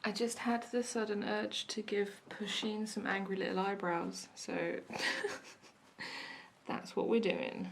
I just had the sudden urge to give Pusheen some angry little eyebrows, so that's what we're doing.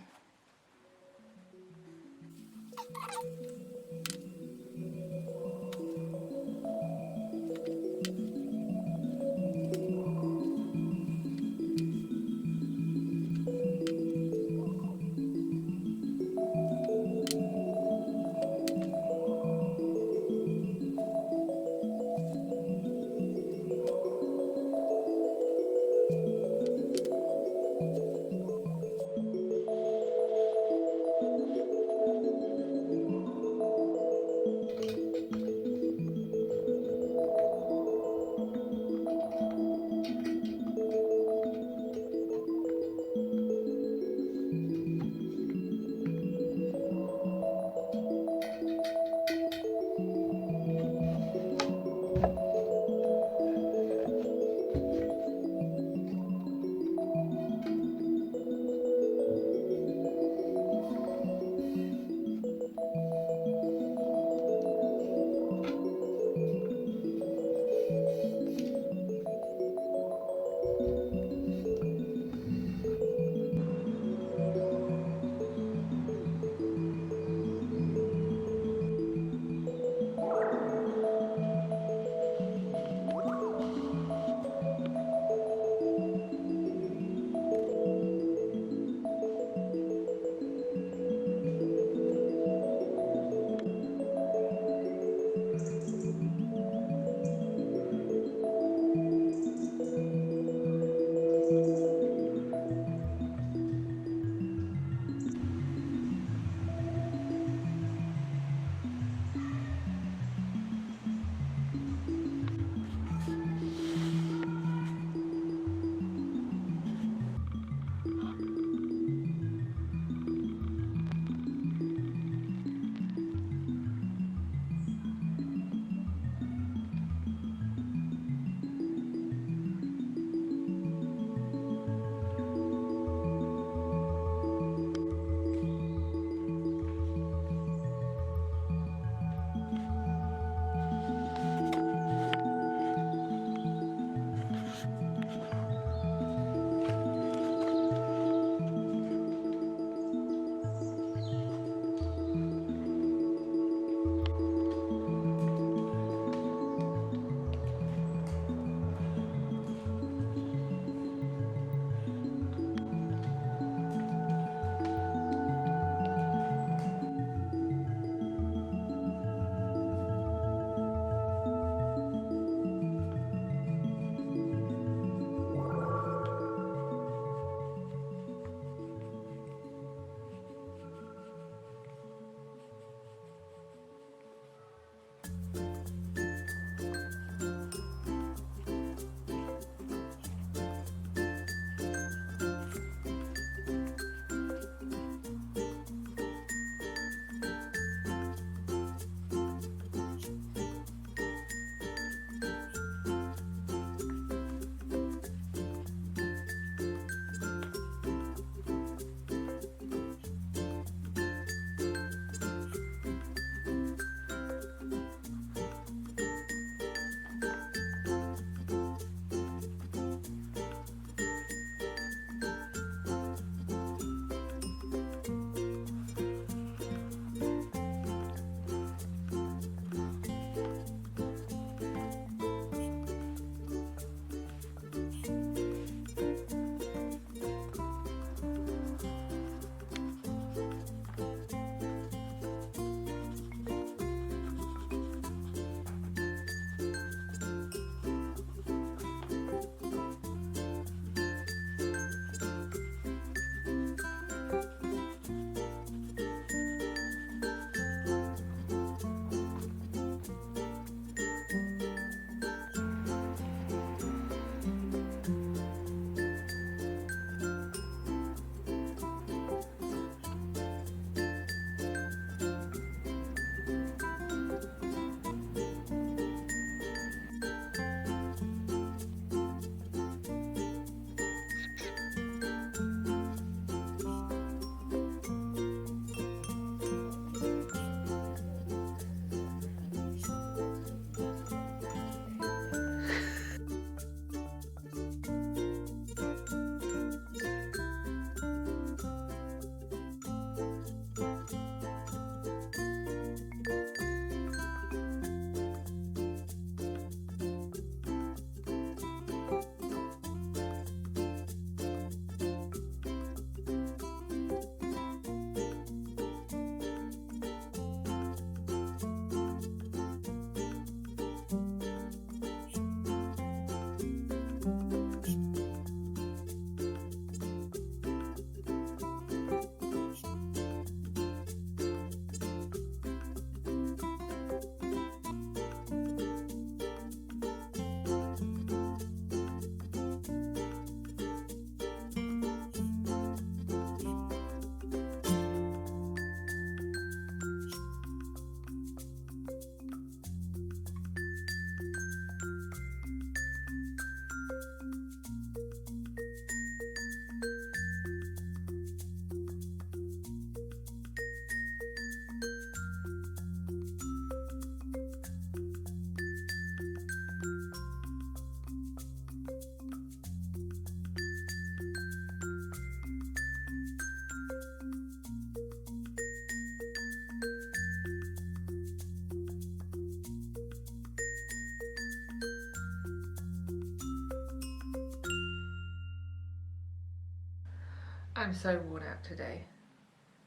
I'm so worn out today.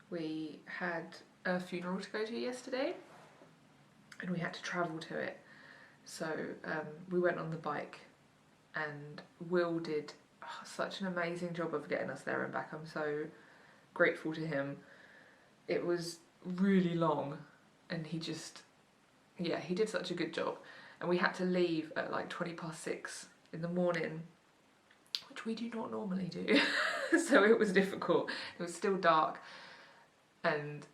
We had a funeral to go to yesterday and we had to travel to it. So we went on the bike and Will did such an amazing job of getting us there and back. I'm so grateful to him. It was really long and he did such a good job. And we had to leave at like 6:20 in the morning, which we do not normally do. So it was difficult. It was still dark and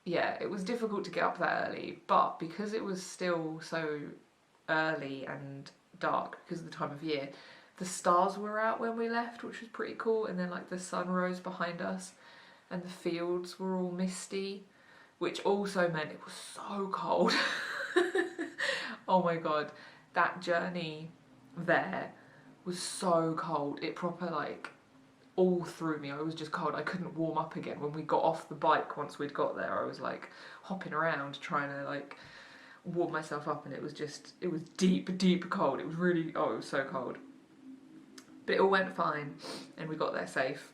yeah, it was difficult to get up that early, but because it was still so early and dark because of the time of year, the stars were out when we left, which was pretty cool, and then like the sun rose behind us and the fields were all misty, which also meant it was so cold. Oh my god, that journey there was so cold. It proper like all through me. I was just cold. I couldn't warm up again. When we got off the bike, once we'd got there, I was like hopping around trying to like warm myself up, and it was deep cold. It was really, oh, it was so cold. But it all went fine and we got there safe.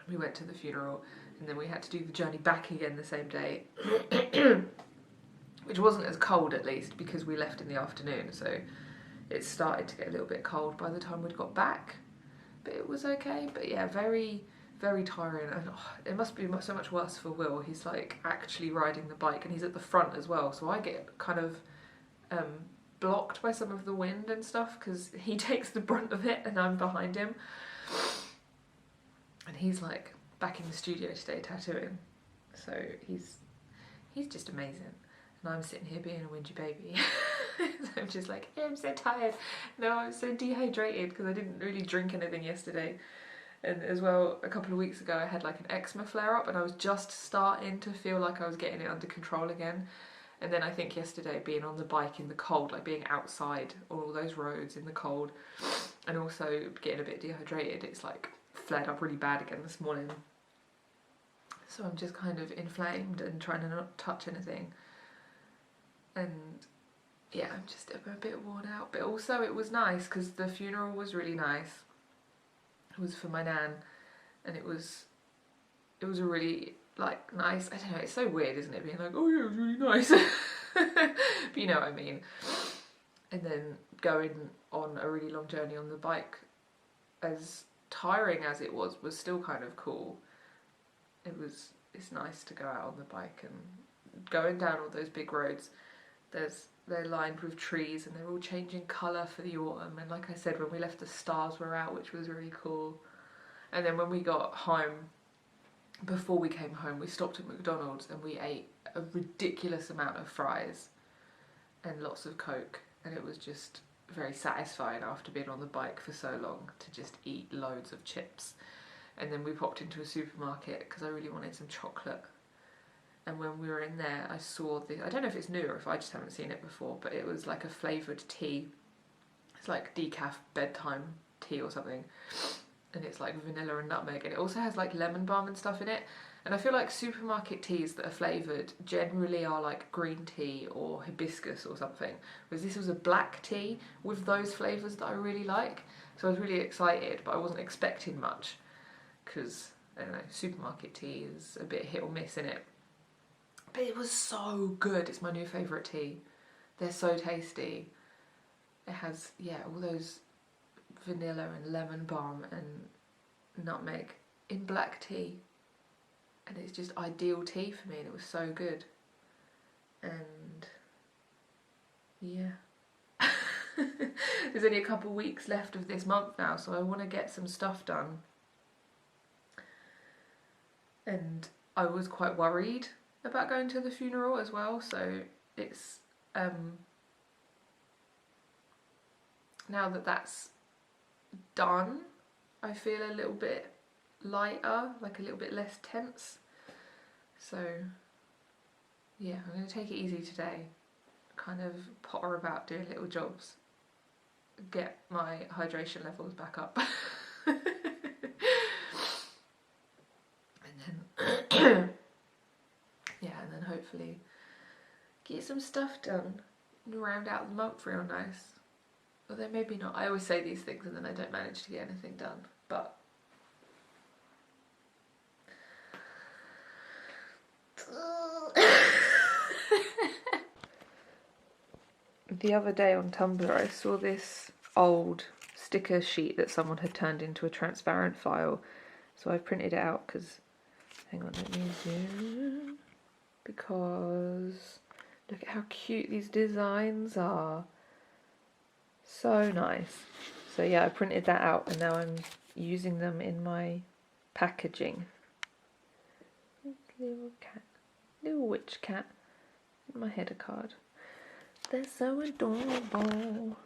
We went to the funeral and then we had to do the journey back again the same day. Which wasn't as cold, at least, because we left in the afternoon, so it started to get a little bit cold by the time we'd got back. But it was okay. But yeah, very, very tiring, and it must be so much worse for Will. He's like actually riding the bike and he's at the front as well, so I get kind of blocked by some of the wind and stuff because he takes the brunt of it and I'm behind him. And he's like back in the studio today tattooing, so he's just amazing. And I'm sitting here being a whingy baby. So I'm just like, yeah, I'm so tired. No, I'm so dehydrated because I didn't really drink anything yesterday. And as well, a couple of weeks ago I had like an eczema flare up and I was just starting to feel like I was getting it under control again. And then I think yesterday being on the bike in the cold, like being outside on all those roads in the cold, and also getting a bit dehydrated, it's like flared up really bad again this morning. So I'm just kind of inflamed and trying to not touch anything. And yeah, I'm a bit worn out, but also it was nice because the funeral was really nice. It was for my nan, and it was a really like nice, I don't know, it's so weird, isn't it, being like, oh yeah, it was really nice. But you know what I mean. And then going on a really long journey on the bike, as tiring as it was still kind of cool. It's nice to go out on the bike and going down all those big roads. They're lined with trees and they're all changing colour for the autumn, and like I said, when we left the stars were out, which was really cool. And then when we got home, before we came home, we stopped at McDonald's and we ate a ridiculous amount of fries and lots of Coke, and it was just very satisfying after being on the bike for so long to just eat loads of chips. And then we popped into a supermarket because I really wanted some chocolate. And when we were in there, I saw this, I don't know if it's new or if I just haven't seen it before, but it was like a flavoured tea. It's like decaf bedtime tea or something. And it's like vanilla and nutmeg. And it also has like lemon balm and stuff in it. And I feel like supermarket teas that are flavoured generally are like green tea or hibiscus or something. Whereas this was a black tea with those flavours that I really like. So I was really excited, but I wasn't expecting much. Because, I don't know, supermarket tea is a bit hit or miss in it. But it was so good. It's my new favourite tea. They're so tasty. It has, yeah, all those vanilla and lemon balm and nutmeg in black tea. And it's just ideal tea for me, and it was so good. And yeah. There's only a couple of weeks left of this month now, so I want to get some stuff done. And I was quite worried about going to the funeral as well, so it's now that that's done, I feel a little bit lighter, like a little bit less tense. So yeah, I'm going to take it easy today, kind of potter about doing little jobs, get my hydration levels back up. And then hopefully get some stuff done and round out the month real nice. Although maybe not. I always say these things and then I don't manage to get anything done. But the other day on Tumblr I saw this old sticker sheet that someone had turned into a transparent file, so I printed it out because, hang on, let me zoom, because look at how cute these designs are. So nice. So yeah, I printed that out and now I'm using them in my packaging. Little cat, little witch cat, my header card. They're so adorable.